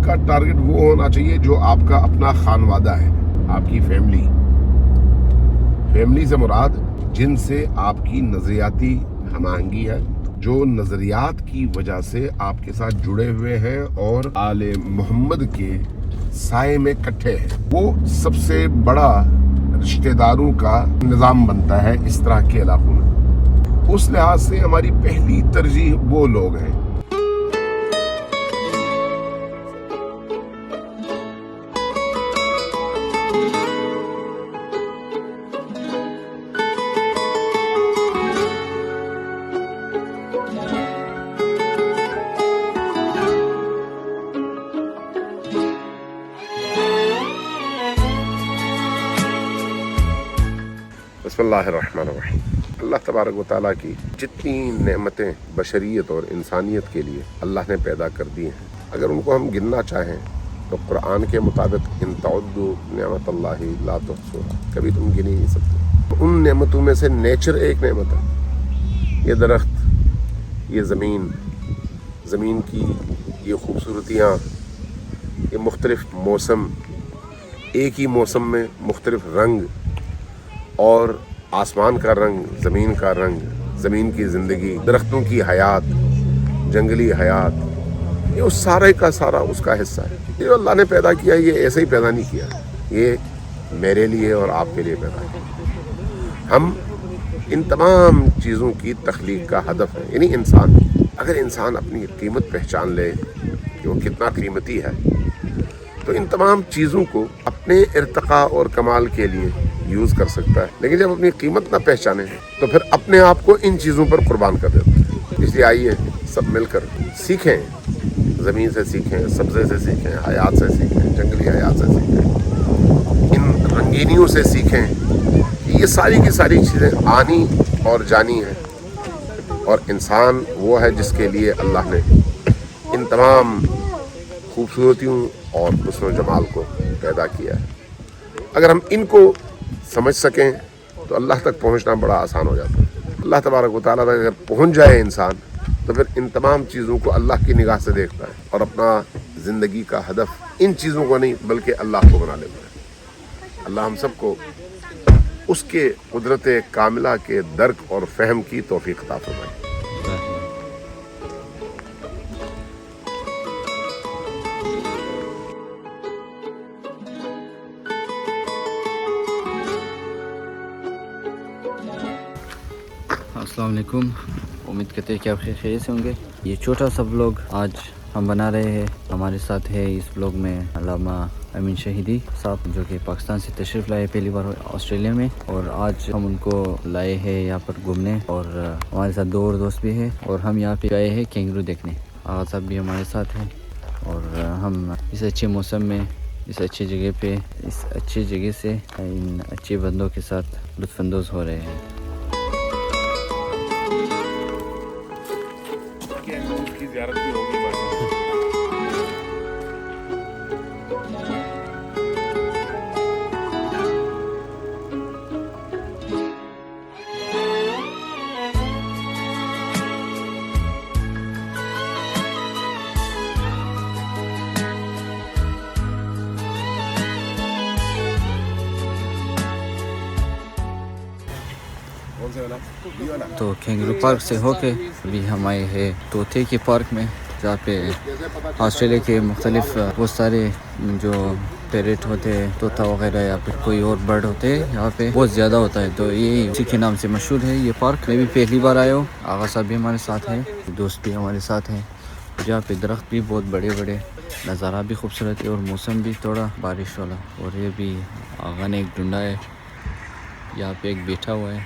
کا ٹارگٹ وہ ہونا چاہیے جو آپ کا اپنا خانوادہ ہے، آپ کی فیملی سے مراد جن سے آپ کی نظریاتی ہم آہنگی ہے، جو نظریات کی وجہ سے آپ کے ساتھ جڑے ہوئے ہیں اور آل محمد کے سائے میں کٹھے ہیں، وہ سب سے بڑا رشتہ داروں کا نظام بنتا ہے اس طرح کے علاقوں میں۔ اس لحاظ سے ہماری پہلی ترجیح وہ لوگ ہیں۔ بسم اللہ الرحمن الرحیم۔ اللہ تبارک و تعالیٰ کی جتنی نعمتیں بشریت اور انسانیت کے لیے اللہ نے پیدا کر دی ہیں، اگر ان کو ہم گننا چاہیں تو قرآن کے مطابق ان تعدوا نعمت اللہ لا تحصوها، کبھی تم گن ہی نہیں سکتے۔ ان نعمتوں میں سے نیچر ایک نعمت ہے، یہ درخت، یہ زمین کی یہ خوبصورتیاں، یہ مختلف موسم، ایک ہی موسم میں مختلف رنگ، اور آسمان کا رنگ، زمین کا رنگ، زمین کی زندگی، درختوں کی حیات، جنگلی حیات، یہ اس سارے کا سارا اس کا حصہ ہے۔ یہ جو اللہ نے پیدا کیا یہ ایسے ہی پیدا نہیں کیا، یہ میرے لیے اور آپ کے لیے پیدا کیا۔ ہم ان تمام چیزوں کی تخلیق کا ہدف ہے، یعنی انسان، اگر انسان اپنی قیمت پہچان لے کہ وہ کتنا قیمتی ہے، تو ان تمام چیزوں کو اپنے ارتقاء اور کمال کے لیے یوز کر سکتا ہے۔ لیکن جب اپنی قیمت نہ پہچانے تو پھر اپنے آپ کو ان چیزوں پر قربان کر دیتا ہے۔ اس لیے آئیے سب مل کر سیکھیں، زمین سے سیکھیں، سبزے سے سیکھیں، حیات سے سیکھیں، جنگلی حیات سے سیکھیں، ان رنگینیوں سے سیکھیں کہ یہ ساری کی ساری چیزیں آنی اور جانی ہیں، اور انسان وہ ہے جس کے لیے اللہ نے ان تمام خوبصورتیوں اور حسن و جمال کو پیدا کیا ہے۔ اگر ہم ان کو سمجھ سکیں تو اللہ تک پہنچنا بڑا آسان ہو جاتا ہے۔ اللہ تبارک و تعالیٰ تک اگر پہنچ جائے انسان تو پھر ان تمام چیزوں کو اللہ کی نگاہ سے دیکھتا ہے اور اپنا زندگی کا ہدف ان چیزوں کو نہیں بلکہ اللہ کو بنا لیتا ہے۔ اللہ ہم سب کو اس کے قدرت کاملہ کے درک اور فہم کی توفیق عطا فرمائے۔ السلام علیکم، امید کرتے ہیں کہ آپ خیریت سے ہوں گے۔ یہ چھوٹا سا بلاگ آج ہم بنا رہے ہیں۔ ہمارے ساتھ ہے اس بلاگ میں علامہ امین شہیدی صاحب، جو کہ پاکستان سے تشریف لائے پہلی بار آسٹریلیا میں، اور آج ہم ان کو لائے ہیں یہاں پر گھومنے، اور ہمارے ساتھ دو اور دوست بھی ہیں، اور ہم یہاں پہ گئے ہیں کینگرو دیکھنے۔ آغا صاحب بھی ہمارے ساتھ ہیں، اور ہم اس اچھے موسم میں، اس اچھی جگہ پہ، اس اچھی جگہ سے ان اچھے بندوں کے ساتھ لطف اندوز ہو رہے ہیں۔ کی زیارت بھی ہوگی تو کینگرو پارک سے ہو کے ابھی ہم آئے ہیں طوطے کے پارک میں، جہاں پہ آسٹریلیا کے مختلف بہت سارے جو پیرٹ ہوتے ہیں، طوطا وغیرہ، یا پھر کوئی اور برڈ ہوتے ہیں، یہاں پہ بہت زیادہ ہوتا ہے، تو یہ اسی کے نام سے مشہور ہے یہ پارک۔ میں بھی پہلی بار آیا ہوں، آغا صاحب بھی ہمارے ساتھ ہیں، دوست بھی ہمارے ساتھ ہیں، جہاں پہ درخت بھی بہت بڑے بڑے، نظارہ بھی خوبصورت ہے، اور موسم بھی تھوڑا بارش والا۔ اور یہ بھی آغا نے ایک ڈھونڈا ہے، یہاں پہ ایک بیٹھا ہوا ہے۔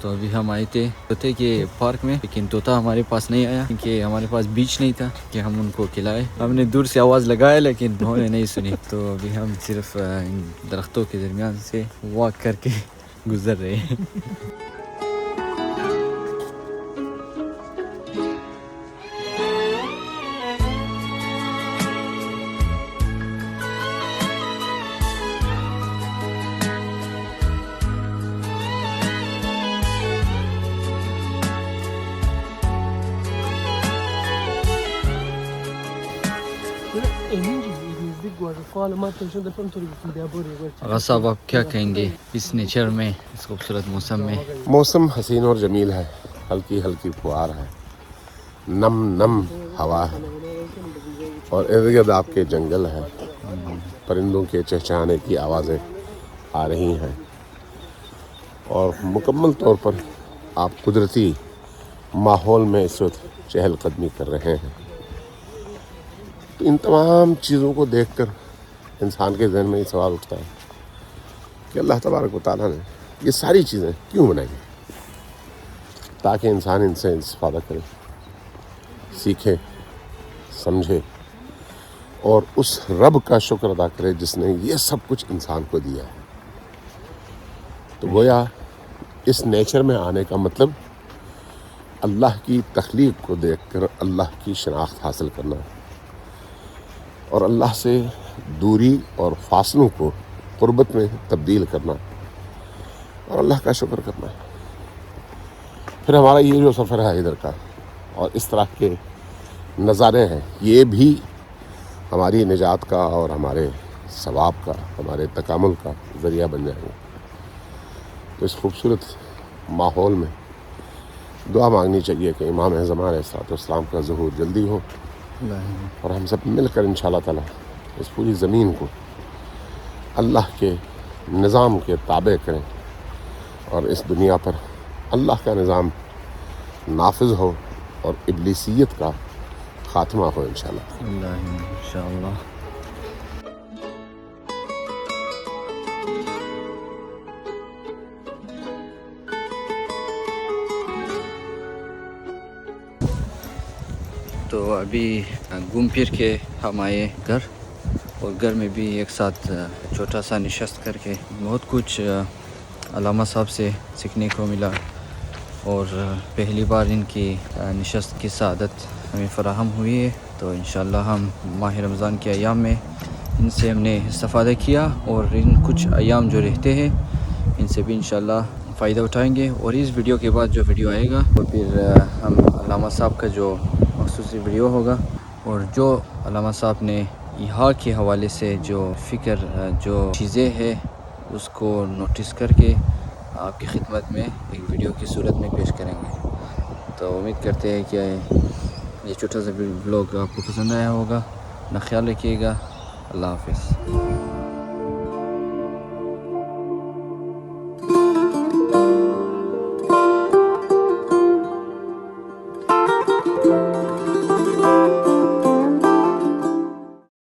تو ابھی ہم آئے تھے طوطے کے پارک میں، لیکن طوطا ہمارے پاس نہیں آیا کیونکہ ہمارے پاس بیچ نہیں تھا کہ ہم ان کو کھلائے. ہم نے دور سے آواز لگایا لیکن انہوں نے نہیں سنی. تو ابھی ہم صرف ان درختوں کے درمیان سے واک کر کے گزر رہے ہیں. آغا صاحب آپ کیا کہیں گے اس نیچر میں، اس خوبصورت موسم میں؟ موسم حسین اور جمیل ہے، ہلکی ہلکی فوار ہے، نم نم ہوا ہے، اور ارد گرد آپ کے جنگل ہے، پرندوں کے چہچہانے کی آوازیں آ رہی ہیں، اور مکمل طور پر آپ قدرتی ماحول میں اس وقت چہل قدمی کر رہے ہیں. تو ان تمام چیزوں کو دیکھ کر انسان کے ذہن میں یہ سوال اٹھتا ہے کہ اللہ تبارک و تعالیٰ نے یہ ساری چیزیں کیوں بنائی ہیں؟ تاکہ انسان ان سے استفادہ کرے، سیکھے، سمجھے، اور اس رب کا شکر ادا کرے جس نے یہ سب کچھ انسان کو دیا ہے. تو گویا اس نیچر میں آنے کا مطلب اللہ کی تخلیق کو دیکھ کر اللہ کی شناخت حاصل کرنا، اور اللہ سے دوری اور فاصلوں کو قربت میں تبدیل کرنا، اور اللہ کا شکر کرنا. پھر ہمارا یہ جو سفر ہے ادھر کا اور اس طرح کے نظارے ہیں، یہ بھی ہماری نجات کا اور ہمارے ثواب کا، ہمارے تکامل کا ذریعہ بن جائیں گے. تو اس خوبصورت ماحول میں دعا مانگنی چاہیے کہ امام اعظم علیہ السلام کا ظہور جلدی ہو، اور ہم سب مل کر انشاءاللہ تعالی اس پوری زمین کو اللہ کے نظام کے تابع کریں، اور اس دنیا پر اللہ کا نظام نافذ ہو اور ابلیسیت کا خاتمہ ہو انشاءاللہ. انشاءاللہ. تو ابھی گھوم پھر کے ہم آئے گھر، اور گھر میں بھی ایک ساتھ چھوٹا سا نشست کر کے بہت کچھ علامہ صاحب سے سیکھنے کو ملا، اور پہلی بار ان کی نشست کی سعادت ہمیں فراہم ہوئی ہے. تو انشاءاللہ ہم ماہ رمضان کے ایام میں ان سے ہم نے استفادہ کیا، اور ان کچھ ایام جو رہتے ہیں ان سے بھی انشاءاللہ فائدہ اٹھائیں گے. اور اس ویڈیو کے بعد جو ویڈیو آئے گا تو پھر ہم علامہ صاحب کا جو خصوصی ویڈیو ہوگا، اور جو علامہ صاحب نے یہاں کے حوالے سے جو فکر، جو چیزیں ہیں اس کو نوٹس کر کے آپ کی خدمت میں ایک ویڈیو کی صورت میں پیش کریں گے. تو امید کرتے ہیں کہ یہ چھوٹا سا بلاگ آپ کو پسند آیا ہوگا. اپنا خیال رکھیے گا. اللہ حافظ.